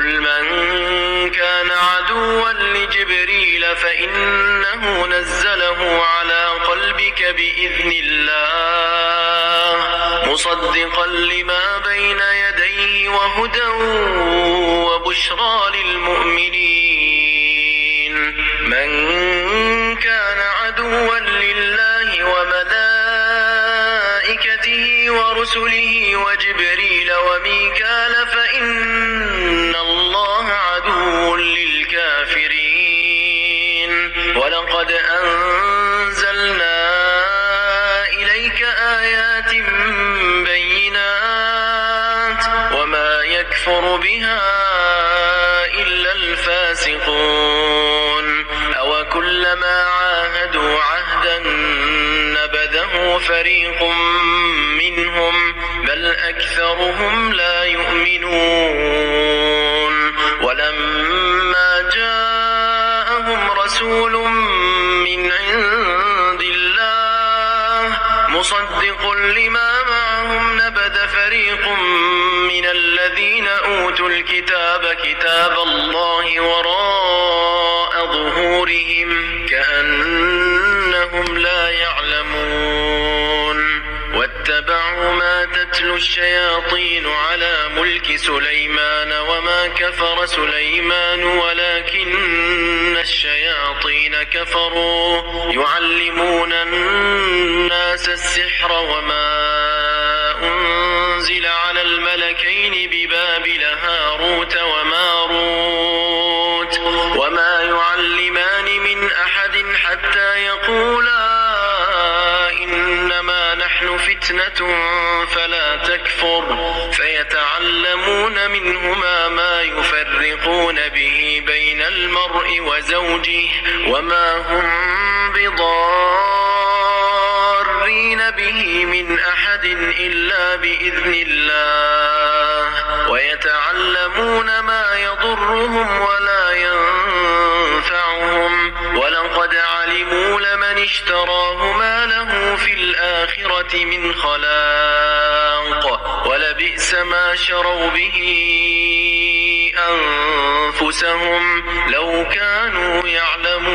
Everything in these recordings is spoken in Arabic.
قل من كان عدوا لجبريل فإنه نزله على قلبك بإذن الله مصدقا لما بين يديه وهدى وبشرى للمؤمنين من كان عدوا لله وملائكته ورسله وجبريل وميكال فإن الله عدو للكافرين ولقد أنزلنا إليك آيات بينات وما يكفر بها إلا الفاسقون أوكلما عاهدوا عهدا نبذه فريق منهم بل أكثرهم لا يؤمنون ولما جاءهم رسول من عند الله مصدق لما معهم نبذ فريق من الذين أوتوا الكتاب كتاب الله وراء ظهورهم كأنهم لا يعلمون واتبعوا ما تتلو الشياطين على ملك سليمان وما كفر سليمان ولكن الشياطين كفروا يعلمون الناس السحر وما أنزل على الملكين ببابل هاروت وماروت وما يعلمان من أحد حتى يقولا إنما نحن فتنة فلا تكفر فيتعلمون منهما ما يفرقون به بين المرء وزوجه وما هم بضارين به من أحد إلا بإذن الله ويتعلمون ما يضرهم ولا ينفعهم ولقد علموا لمن اشتراه ما له في الآخرة من خلاق ولبئس ما شروا به أنفسهم لو كانوا يعلمون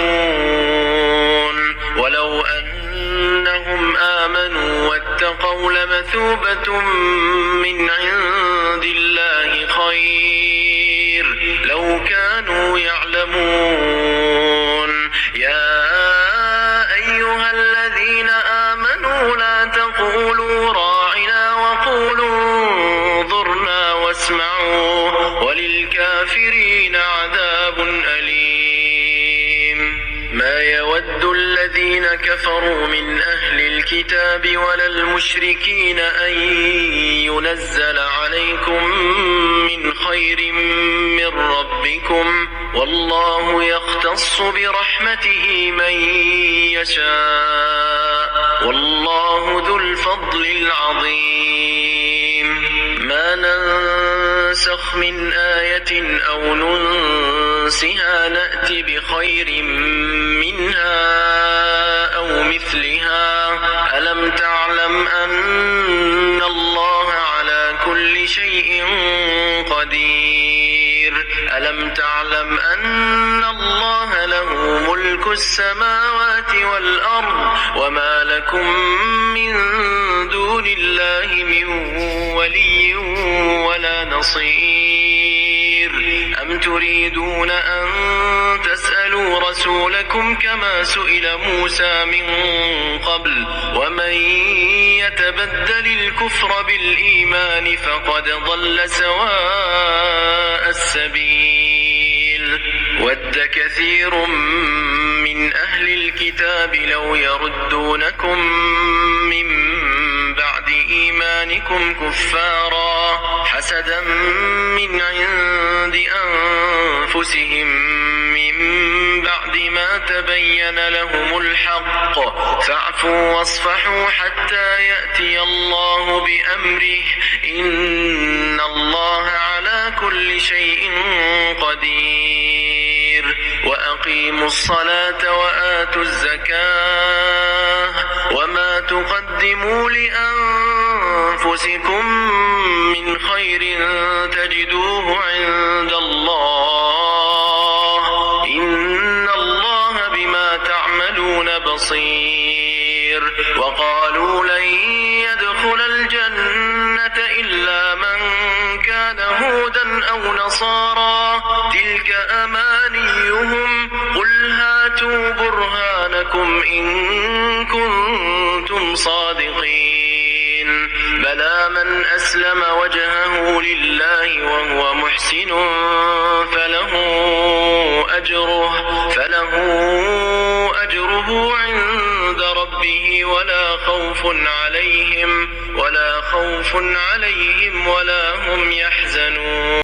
ولو أنهم آمنوا واتقوا لمثوبة من عند الله خير لو كانوا يعلمون يا أيها الذين آمنوا لا تقولوا راعنا وقولوا انظرنا واسمعوا وللكافرين عذاب أليم ما يود الذين كفروا من أهل الكتاب ولا المشركين أن ينزل عليكم من خير من ربكم والله يختص برحمته من يشاء والله ذو الفضل العظيم ما ننسخ من آية أو ننسها نأتي بخير منها أو مثلها ألم تعلم أن الله على كل شيء قدير ألم تعلم أن الله له ملك السماوات والأرض وما لكم من دون الله من ولي ولا نصير أم تريدون أن تسألوا رسولكم كما سئل موسى من قبل ومن يتبدل الكفر بالإيمان فقد ضل سواء السبيل ود كثير من أهل الكتاب لو يردونكم من بعد إيمانكم كفارا حسدا من عند أنفسهم من بعد ما تبين لهم الحق فاعفوا واصفحوا حتى يأتي الله بأمره إن الله على كل شيء قدير وأقيموا الصلاة وآتوا الزكاة وما تقدموا لأنفسكم من خير تجدوه عند الله المصير. وقالوا لن يدخل الجنة إلا من كان هودا أو نصارى تلك أمانيهم قل هاتوا برهانكم إن كنتم صادقين. بلى من أسلم وجهه لله وهو محسن فله أجره عند ربه ولا خوف عليهم ولا هم يحزنون.